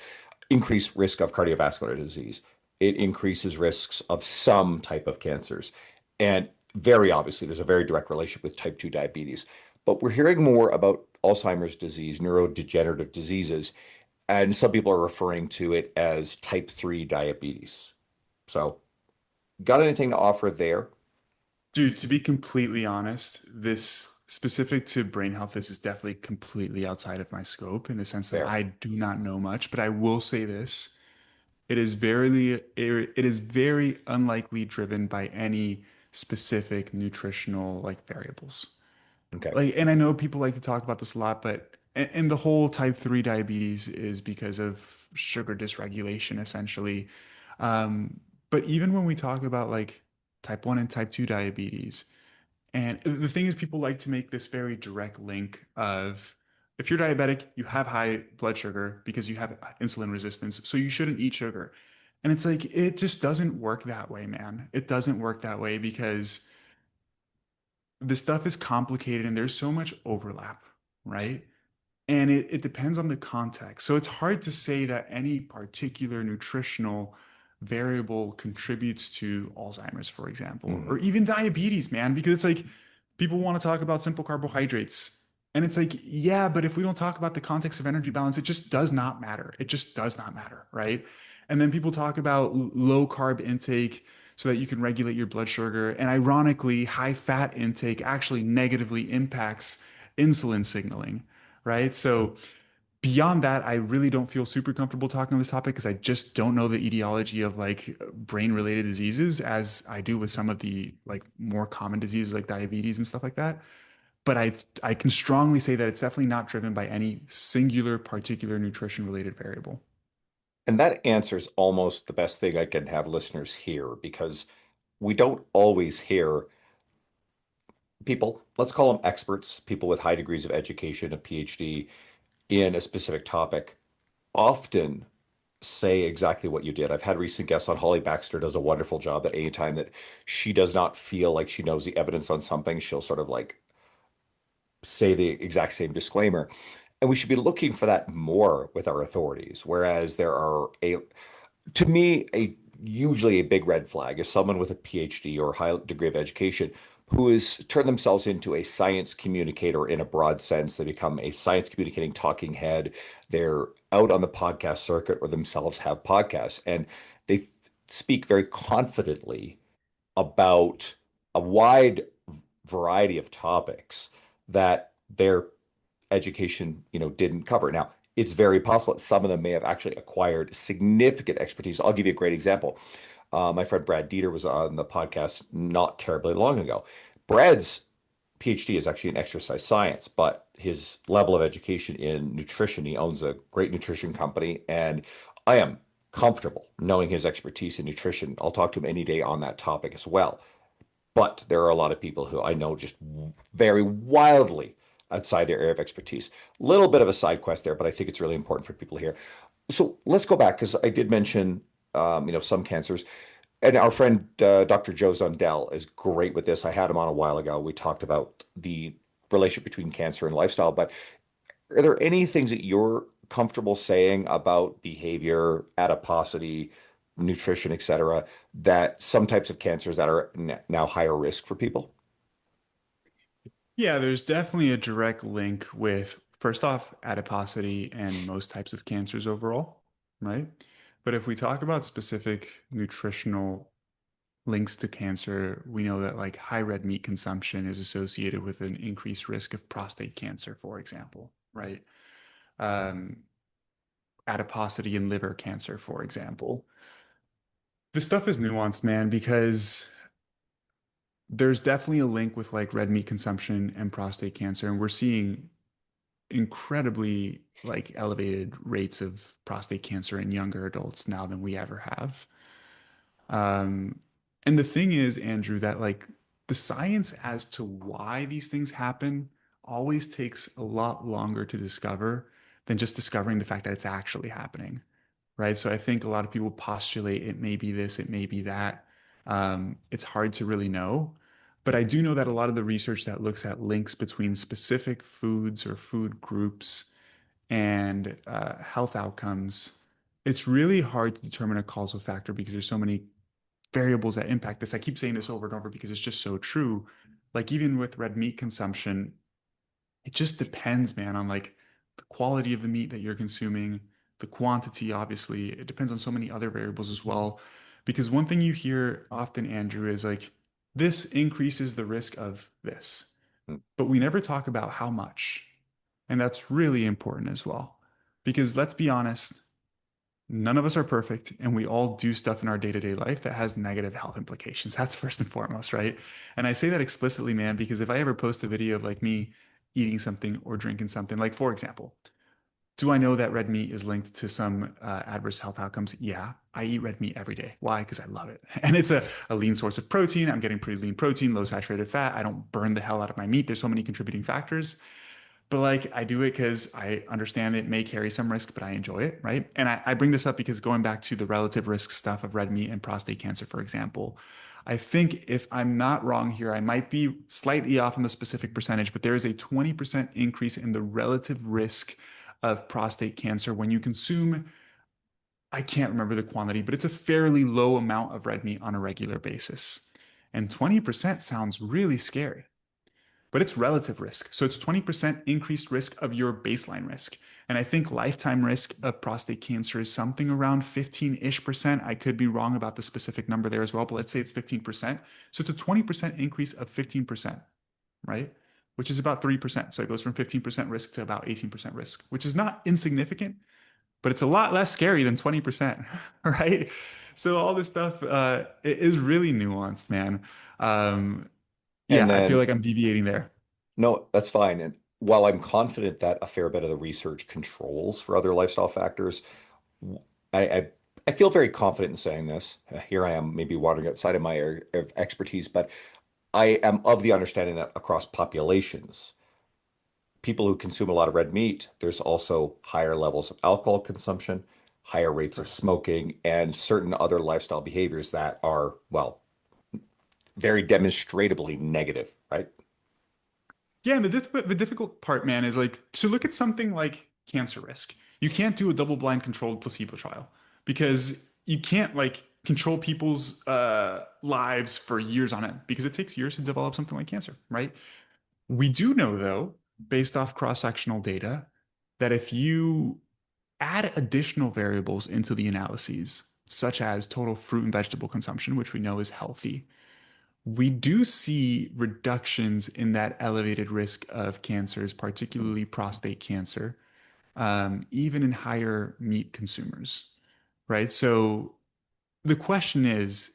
increase risk of cardiovascular disease. It increases risks of some type of cancers. And very obviously, there's a very direct relationship with type 2 diabetes. But we're hearing more about Alzheimer's disease, neurodegenerative diseases, and some people are referring to it as type 3 diabetes. So, got anything to offer there? Dude, to be completely honest, this specific to brain health, this is definitely completely outside of my scope in the sense that Fair. I do not know much, but I will say this. It is very unlikely driven by any specific nutritional like variables. Okay. Like, and I know people like to talk about this a lot, but and the whole type 3 diabetes is because of sugar dysregulation essentially. But even when we talk about like type 1 and type 2 diabetes, and the thing is, people like to make this very direct link of if you're diabetic, you have high blood sugar because you have insulin resistance, so you shouldn't eat sugar. And it's like, it just doesn't work that way, man. It doesn't work that way because this stuff is complicated and there's so much overlap, right? And it depends on the context. So it's hard to say that any particular nutritional variable contributes to Alzheimer's, for example, Mhm. or even diabetes, man, because it's like people want to talk about simple carbohydrates. And it's like, yeah, but if we don't talk about the context of energy balance, it just does not matter. It just does not matter, right? And then people talk about low carb intake so that you can regulate your blood sugar. And ironically, high fat intake actually negatively impacts insulin signaling, right? So beyond that, I really don't feel super comfortable talking on this topic because I just don't know the etiology of like brain related diseases as I do with some of the like more common diseases like diabetes and stuff like that. But I can strongly say that it's definitely not driven by any singular particular nutrition related variable. And that answers almost the best thing I can have listeners hear because we don't always hear people, let's call them experts, people with high degrees of education, a PhD in a specific topic, often say exactly what you did. I've had recent guests on. Holly Baxter does a wonderful job that anytime that she does not feel like she knows the evidence on something, she'll sort of like say the exact same disclaimer. And we should be looking for that more with our authorities. Whereas there are to me, usually a big red flag is someone with a PhD or high degree of education who has turned themselves into a science communicator in a broad sense. They become a science communicating talking head. They're out on the podcast circuit or themselves have podcasts, and they speak very confidently about a wide variety of topics that their education, didn't cover. Now, it's very possible that some of them may have actually acquired significant expertise. I'll give you a great example. My friend Brad Dieter was on the podcast not terribly long ago. Brad's PhD is actually in exercise science, but his level of education in nutrition, he owns a great nutrition company, and I am comfortable knowing his expertise in nutrition. I'll talk to him any day on that topic as well. But there are a lot of people who I know just very wildly outside their area of expertise. Little bit of a side quest there, but I think it's really important for people here. So let's go back because I did mention, some cancers. And our friend Dr. Joe Zundell is great with this. I had him on a while ago. We talked about the relationship between cancer and lifestyle, but are there any things that you're comfortable saying about behavior, adiposity, nutrition, et cetera, that some types of cancers that are now higher risk for people? Yeah, there's definitely a direct link with, first off, adiposity and most types of cancers overall, right? But if we talk about specific nutritional links to cancer, we know that like high red meat consumption is associated with an increased risk of prostate cancer, for example, right? Um, Adiposity and liver cancer, for example. This stuff is nuanced, man, because there's definitely a link with like red meat consumption and prostate cancer, and we're seeing incredibly like elevated rates of prostate cancer in younger adults now than we ever have. Um, and the thing is, Andrew, that like the science as to why these things happen always takes a lot longer to discover than just discovering the fact that it's actually happening, right? So I think a lot of people postulate it may be this, it may be that. It's hard to really know. But I do know that a lot of the research that looks at links between specific foods or food groups and health outcomes, it's really hard to determine a causal factor because there's so many variables that impact this. I keep saying this over and over because it's just so true. Like even with red meat consumption, it just depends, man, on like the quality of the meat that you're consuming, the quantity, obviously. It depends on so many other variables as well. Because one thing you hear often, Andrew, is like, this increases the risk of this, but we never talk about how much. And that's really important as well. Because let's be honest, none of us are perfect, and we all do stuff in our day-to-day life that has negative health implications. That's first and foremost, right? And I say that explicitly, man, because if I ever post a video of like me eating something or drinking something, like for example, do I know that red meat is linked to some adverse health outcomes? Yeah, I eat red meat every day. Why? Because I love it. And it's a lean source of protein. I'm getting pretty lean protein, low saturated fat. I don't burn the hell out of my meat. There's so many contributing factors. But like I do it because I understand it may carry some risk, but I enjoy it, right? And I bring this up because going back to the relative risk stuff of red meat and prostate cancer, for example, I think if I'm not wrong here, I might be slightly off on the specific percentage, but there is a 20% increase in the relative risk of prostate cancer when you consume, I can't remember the quantity, but it's a fairly low amount of red meat on a regular basis. And 20% sounds really scary, but it's relative risk. So it's 20% increased risk of your baseline risk. And I think lifetime risk of prostate cancer is something around 15-ish%. I could be wrong about the specific number there as well, but let's say it's 15%. So it's a 20% increase of 15%, right? Which is about 3%. So it goes from 15% risk to about 18% risk, which is not insignificant, but it's a lot less scary than 20%, right? So all this stuff it is really nuanced, man. Um, And yeah, I feel then, like I'm deviating there. no, that's fine. And while I'm confident that a fair bit of the research controls for other lifestyle factors, I, I, I feel very confident in saying this. Here I am, maybe wandering outside of my area of expertise, but I am of the understanding that across populations, people who consume a lot of red meat, there's also higher levels of alcohol consumption, higher rates of Correct. smoking, and certain other lifestyle behaviors that are, well, very demonstrably negative, right? Yeah, and the difficult part, man, is like to look at something like cancer risk. You can't do a double-blind controlled placebo trial because you can't like control people's lives for years on end because it takes years to develop something like cancer, right? We do know, though, based off cross-sectional data, that if you add additional variables into the analyses, such as total fruit and vegetable consumption, which we know is healthy, we do see reductions in that elevated risk of cancers, particularly prostate cancer, even in higher meat consumers, right? So the question is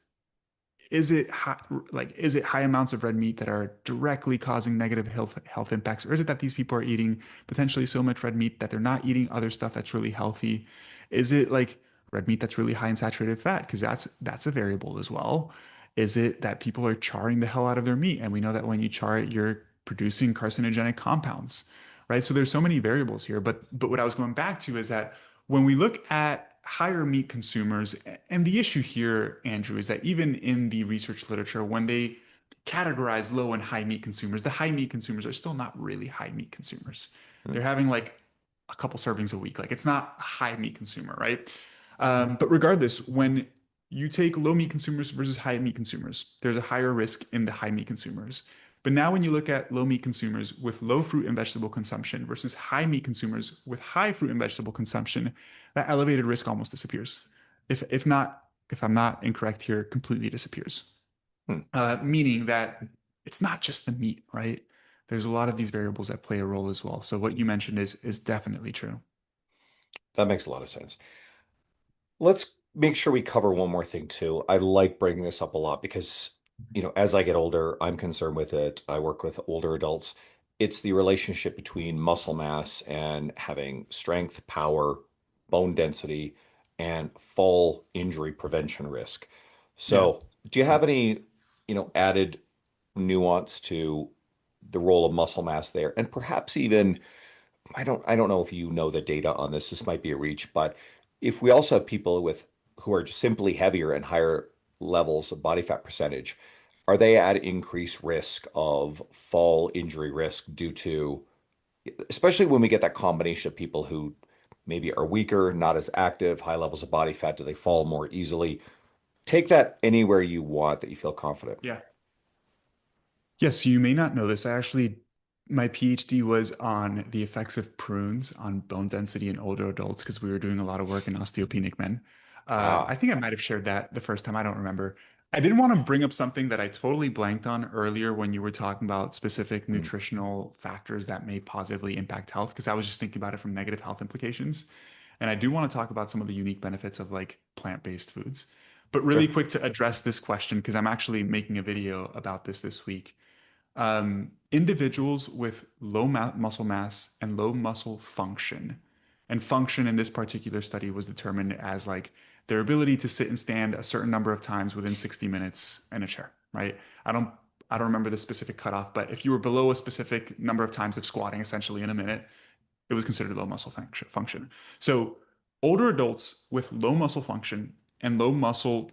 it high, like is it high amounts of red meat that are directly causing negative health impacts, or is it that these people are eating potentially so much red meat that they're not eating other stuff that's really healthy? Is it like red meat that's really high in saturated fat? Because that's a variable as well. Is it that people are charring the hell out of their meat? And we know that when you char it, you're producing carcinogenic compounds, right? So there's so many variables here. But what I was going back to is that when we look at higher meat consumers, and the issue here, Andrew, is that even in the research literature, when they categorize low and high meat consumers, the high meat consumers are still not really high meat consumers. They're having like a couple servings a week. Like it's not a high meat consumer, right? But regardless, when you take low meat consumers versus high meat consumers, there's a higher risk in the high meat consumers. But now, when you look at low meat consumers with low fruit and vegetable consumption versus high meat consumers with high fruit and vegetable consumption, that elevated risk almost disappears. If I'm not incorrect here, completely disappears. Hmm. Meaning that it's not just the meat, right? There's a lot of these variables that play a role as well. So what you mentioned is definitely true. That makes a lot of sense. Let's make sure we cover one more thing too. I like bringing this up a lot because, as I get older, I'm concerned with it. I work with older adults. It's the relationship between muscle mass and having strength, power, bone density, and fall injury prevention risk. Yeah. So, do you have any, added nuance to the role of muscle mass there? And perhaps even I don't know if you know the data on this. This might be a reach, but if we also have people with who are just simply heavier and higher levels of body fat percentage, are they at increased risk of fall injury risk due to, especially when we get that combination of people who maybe are weaker, not as active, high levels of body fat, do they fall more easily? Take that anywhere you want that you feel confident. Yeah. Yes, you may not know this. My PhD was on the effects of prunes on bone density in older adults because we were doing a lot of work in osteopenic men. I Ah, think I might have shared that the first time. I don't remember. I did want to bring up something that I totally blanked on earlier when you were talking about specific mm, nutritional factors that may positively impact health, because I was just thinking about it from negative health implications. And I do want to talk about some of the unique benefits of like plant-based foods. But really sure. quick to address this question, because I'm actually making a video about this week. Individuals with muscle mass and low muscle function, and function in this particular study was determined as like their ability to sit and stand a certain number of times within 60 minutes in a chair, right? I don't I don't remember the specific cutoff, but if you were below a specific number of times of squatting essentially in a minute, it was considered low muscle function. So older adults with low muscle function and low muscle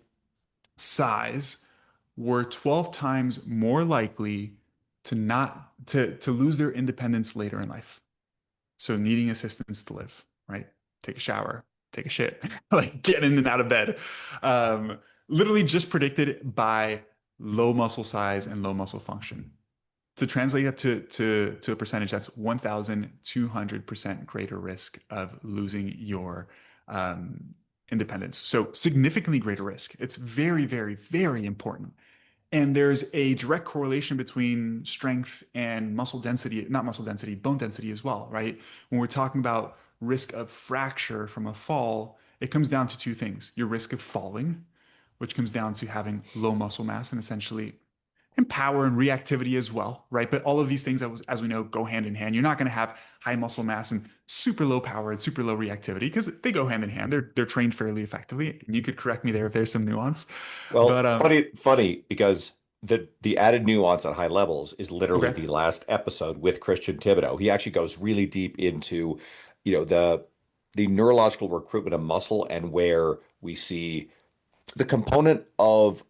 size were 12 times more likely to lose their independence later in life. So needing assistance to live, right? Take a shower, take a shit, like get in and out of bed. Literally just predicted by low muscle size and low muscle function. To translate that to a percentage, that's 1,200% greater risk of losing your independence. So significantly greater risk. It's very, very, very important. And there's a direct correlation between strength and muscle density, not muscle density, bone density as well, right? When we're talking about risk of fracture from a fall, it comes down to two things: your risk of falling, which comes down to having low muscle mass and essentially and power and reactivity as well, right? But all of these things, as we know, go hand in hand. You're not going to have high muscle mass and super low power and super low reactivity because they go hand in hand. They're trained fairly effectively. You could correct me there if there's some nuance, but Well, funny because the added nuance at high levels is literally okay, the last episode with Christian Thibodeau. He actually goes really deep into, the neurological recruitment of muscle and where we see the component of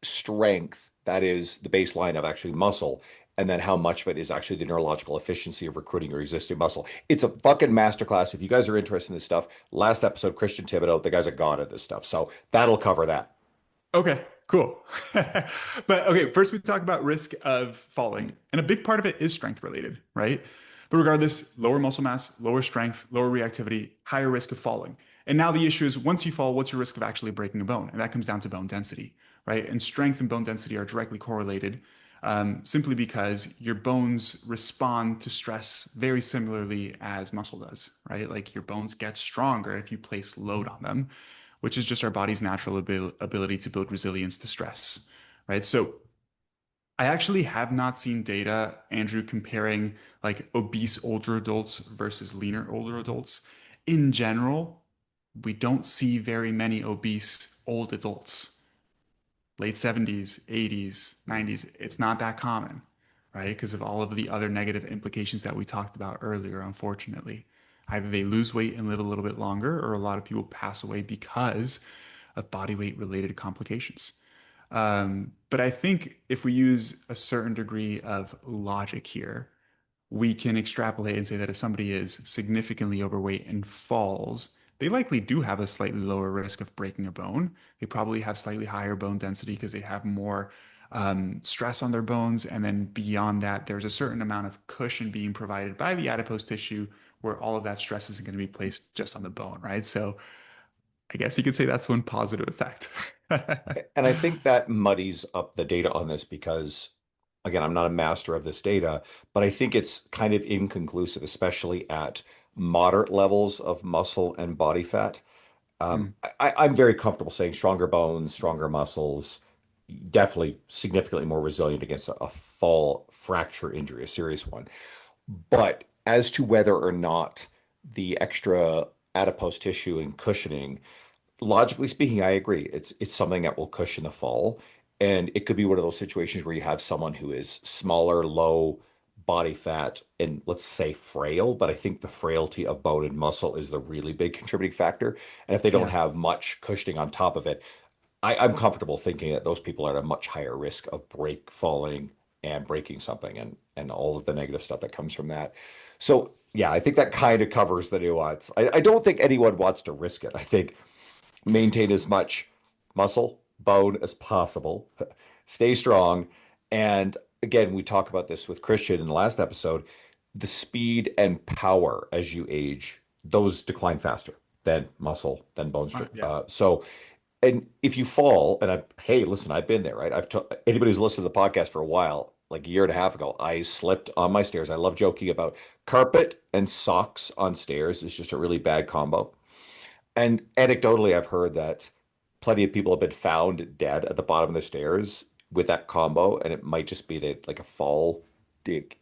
strength that is the baseline of actually muscle, and then how much of it is actually the neurological efficiency of recruiting your existing muscle. It's a fucking masterclass. If you guys are interested in this stuff, last episode, Christian Thibodeau, the guy's a god at this stuff. So that'll cover that. okay, cool. But okay, first we talk about risk of falling, and a big part of it is strength related, right? But regardless, lower muscle mass, lower strength, lower reactivity, higher risk of falling. And now the issue is once you fall, what's your risk of actually breaking a bone? And that comes down to bone density, right? And strength and bone density are directly correlated, simply because your bones respond to stress very similarly as muscle does, right? Like your bones get stronger if you place load on them, which is just our body's natural ability to build resilience to stress, right? So I actually have not seen data, Andrew, comparing like obese older adults versus leaner older adults. In general, we don't see very many obese old adults. late 70s, 80s, 90s, it's not that common, right? Because of all of the other negative implications that we talked about earlier, unfortunately. Either they lose weight and live a little bit longer, or a lot of people pass away because of body weight related complications. But I think if we use a certain degree of logic here, we can extrapolate and say that if somebody is significantly overweight and falls, they likely do have a slightly lower risk of breaking a bone. They probably have slightly higher bone density because they have more stress on their bones. And then beyond that, there's a certain amount of cushion being provided by the adipose tissue where all of that stress isn't going to be placed just on the bone, right? So I guess you could say that's one positive effect. And I think that muddies up the data on this because, again, I'm not a master of this data, but I think it's kind of inconclusive, especially at moderate levels of muscle and body fat. Mm, I'm very comfortable saying stronger bones, stronger muscles, definitely significantly more resilient against a fall fracture injury, a serious one. But as to whether or not the extra adipose tissue and cushioning, logically speaking, I agree. It's something that will cushion the fall. And it could be one of those situations where you have someone who is smaller, low body fat, and let's say frail, but I think the frailty of bone and muscle is the really big contributing factor. And if they don't yeah. have much cushioning on top of it, I'm comfortable thinking that those people are at a much higher risk of falling and breaking something and all of the negative stuff that comes from that. So yeah, I think that kind of covers the nuance. I don't think anyone wants to risk it. I think maintain as much muscle, bone as possible, stay strong. And again, we talk about this with Christian in the last episode, the speed and power as you age, those decline faster than muscle, than bone strength. Yeah. And if you fall, and hey, listen, I've been there, right? Anybody who's listened to the podcast for a while, like a year and a half ago, I slipped on my stairs. I love joking about carpet and socks on stairs is just a really bad combo. And anecdotally, I've heard that plenty of people have been found dead at the bottom of the stairs with that combo, and it might just be that like a fall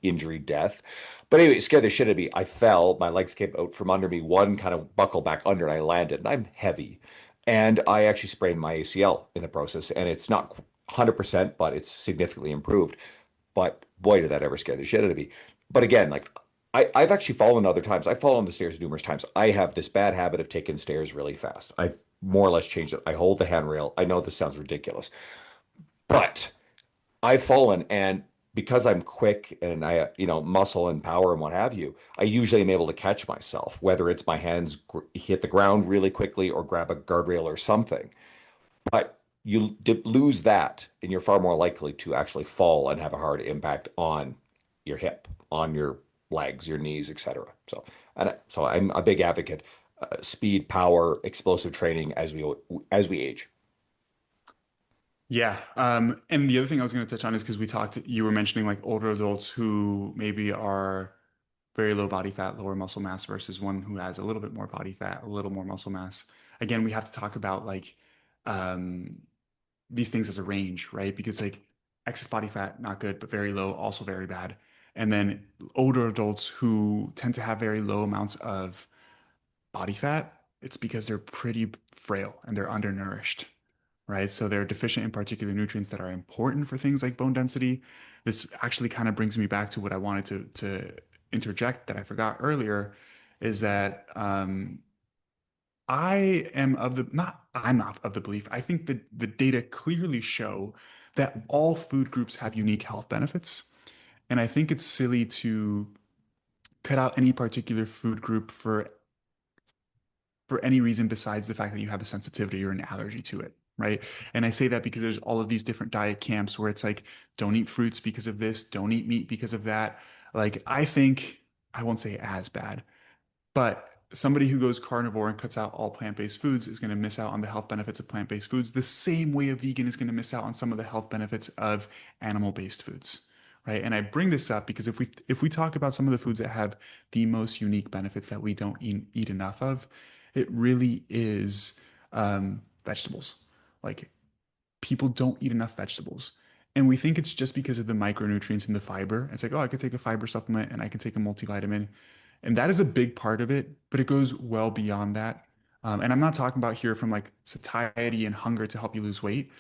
injury death. But anyway, it scared the shit out of me. I fell, my legs came out from under me, one kind of buckled back under, and I landed, and I'm heavy. And I actually sprained my ACL in the process, and it's not 100%, but it's significantly improved. But boy, did that ever scare the shit out of me. But again, like I've actually fallen other times. I've fallen on the stairs numerous times. I have this bad habit of taking stairs really fast. I've more or less changed it. I hold the handrail. I know this sounds ridiculous, but I've fallen, and because I'm quick and muscle and power and what have you, I usually am able to catch myself, whether it's my hands hit the ground really quickly or grab a guardrail or something. But you lose that, and you're far more likely to actually fall and have a hard impact on your hip, on your legs, your knees, etc. So I'm a big advocate. Speed, power, explosive training as we age. Yeah. And the other thing I was going to touch on is because you were mentioning like older adults who maybe are very low body fat, lower muscle mass versus one who has a little bit more body fat, a little more muscle mass. Again, we have to talk about like um, these things as a range, right? Because like excess body fat, not good, but very low, also very bad. And then older adults who tend to have very low amounts of body fat, it's because they're pretty frail and they're undernourished, right? So they're deficient in particular nutrients that are important for things like bone density. This actually kind of brings me back to what I wanted to interject that I forgot earlier, is that I am of the not I'm not of the belief. I think that the data clearly show that all food groups have unique health benefits. And I think it's silly to cut out any particular food group for any reason besides the fact that you have a sensitivity or an allergy to it, right? And I say that because there's all of these different diet camps where it's like, don't eat fruits because of this, don't eat meat because of that. Like, I think, I won't say as bad, but somebody who goes carnivore and cuts out all plant-based foods is going to miss out on the health benefits of plant-based foods the same way a vegan is going to miss out on some of the health benefits of animal-based foods, right? And I bring this up because if we talk about some of the foods that have the most unique benefits that we don't eat enough of, it really is vegetables. Like people don't eat enough vegetables. And we think it's just because of the micronutrients and the fiber. It's like, oh, I could take a fiber supplement and I can take a multivitamin. And that is a big part of it, but it goes well beyond that. And I'm not talking about here from like satiety and hunger to help you lose weight,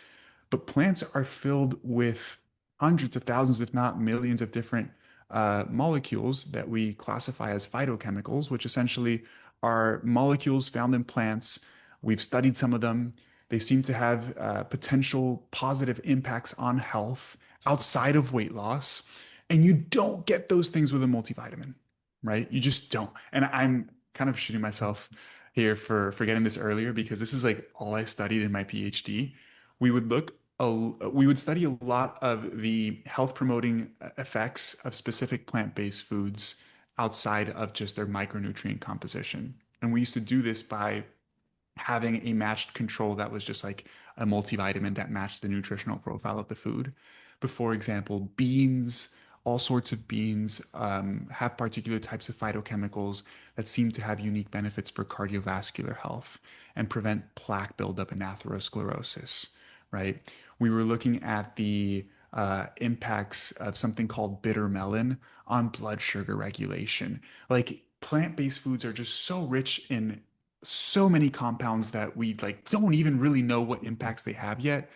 But plants are filled with hundreds of thousands, if not millions, of different molecules that we classify as phytochemicals, which essentially are molecules found in plants. We've studied some of them. They seem to have potential positive impacts on health outside of weight loss. And you don't get those things with a multivitamin, right? You just don't. And I'm kind of shooting myself here for getting this earlier because this is like all I studied in my PhD. We would look we would study a lot of the health promoting effects of specific plant-based foods outside of just their micronutrient composition. And we used to do this by having a matched control that was just like a multivitamin that matched the nutritional profile of the food. But for example, beans, all sorts of beans have particular types of phytochemicals that seem to have unique benefits for cardiovascular health and prevent plaque buildup and atherosclerosis, right? We were looking at the impacts of something called bitter melon on blood sugar regulation. Like plant-based foods are just so rich in so many compounds that we like don't even really know what impacts they have yet,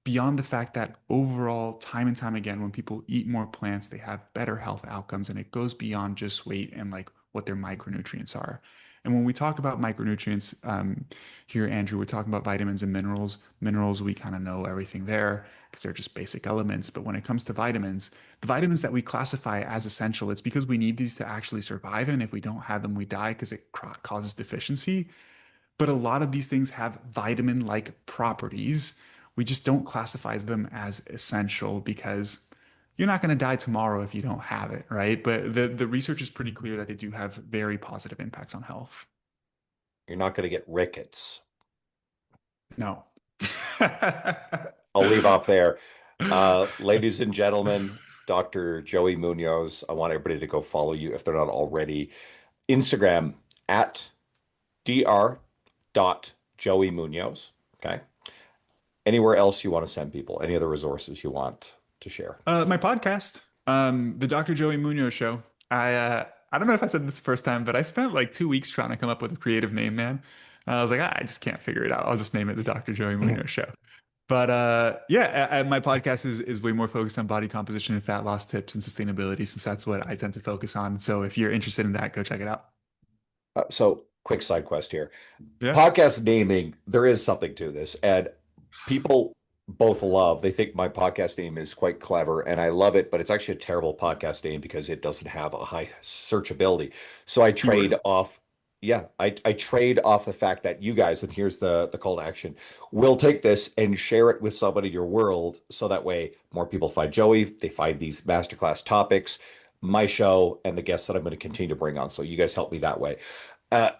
beyond the fact that overall, time and time again, when people eat more plants, they have better health outcomes, and it goes beyond just weight and like what their micronutrients are. And when we talk about micronutrients here, Andrew, we're talking about vitamins and minerals. Minerals, we kind of know everything there because they're just basic elements. But when it comes to vitamins, the vitamins that we classify as essential, it's because we need these to actually survive. And if we don't have them, we die because it causes deficiency. But a lot of these things have vitamin-like properties. We just don't classify them as essential because you're not going to die tomorrow if you don't have it, right? But the research is pretty clear that they do have very positive impacts on health. You're not going to get rickets. No. I'll leave off there. Ladies and gentlemen, Dr. Joey Munoz, I want everybody to go follow you if they're not already. Instagram at dr.joey Munoz. Okay. Anywhere else you want to send people? Any other resources you want to share? My podcast, the Dr. Joey Munoz Show. I don't know if I said this the first time, but I spent like 2 weeks trying to come up with a creative name, man. I was like, I just can't figure it out. I'll just name it the Dr. Joey Munoz Show. But yeah, my podcast is way more focused on body composition and fat loss tips and sustainability, since that's what I tend to focus on. So if you're interested in that, go check it out. So, quick side quest here. Yeah. Podcast naming, there is something to this. And people both love, they think my podcast name is quite clever and I love it, but it's actually a terrible podcast name because it doesn't have a high searchability. So I trade Keyword. off, yeah, I trade off the fact that you guys, and here's the call to action, will take this and share it with somebody in your world. So that way more people find Joey, they find these masterclass topics, my show, and the guests that I'm going to continue to bring on. So you guys help me that way.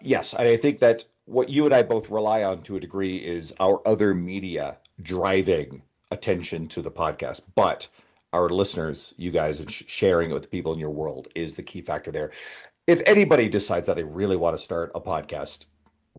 Yes, and I think that what you and I both rely on to a degree is our other media driving attention to the podcast. But our listeners, you guys, and sharing it with the people in your world is the key factor there. If anybody decides that they really want to start a podcast,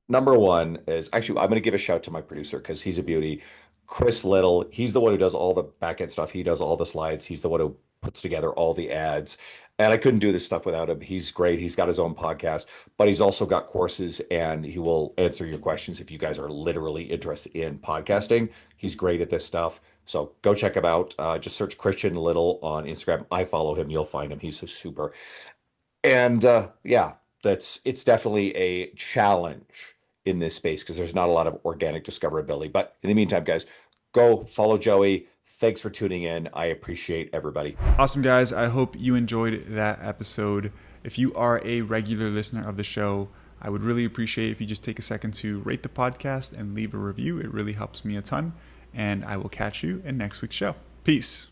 number one is actually, I'm going to give a shout to my producer because he's a beauty. Chris Little, he's the one who does all the back end stuff. He does all the slides. He's the one who puts together all the ads. And I couldn't do this stuff without him. He's great. He's got his own podcast, but he's also got courses and he will answer your questions if you guys are literally interested in podcasting. He's great at this stuff. So go check him out. Just search Christian Little on Instagram. I follow him. You'll find him. He's so super. And yeah, it's definitely a challenge in this space because there's not a lot of organic discoverability. But in the meantime, guys, go follow Joey. Thanks for tuning in. I appreciate everybody. Awesome, guys. I hope you enjoyed that episode. If you are a regular listener of the show, I would really appreciate if you just take a second to rate the podcast and leave a review. It really helps me a ton. And I will catch you in next week's show. Peace.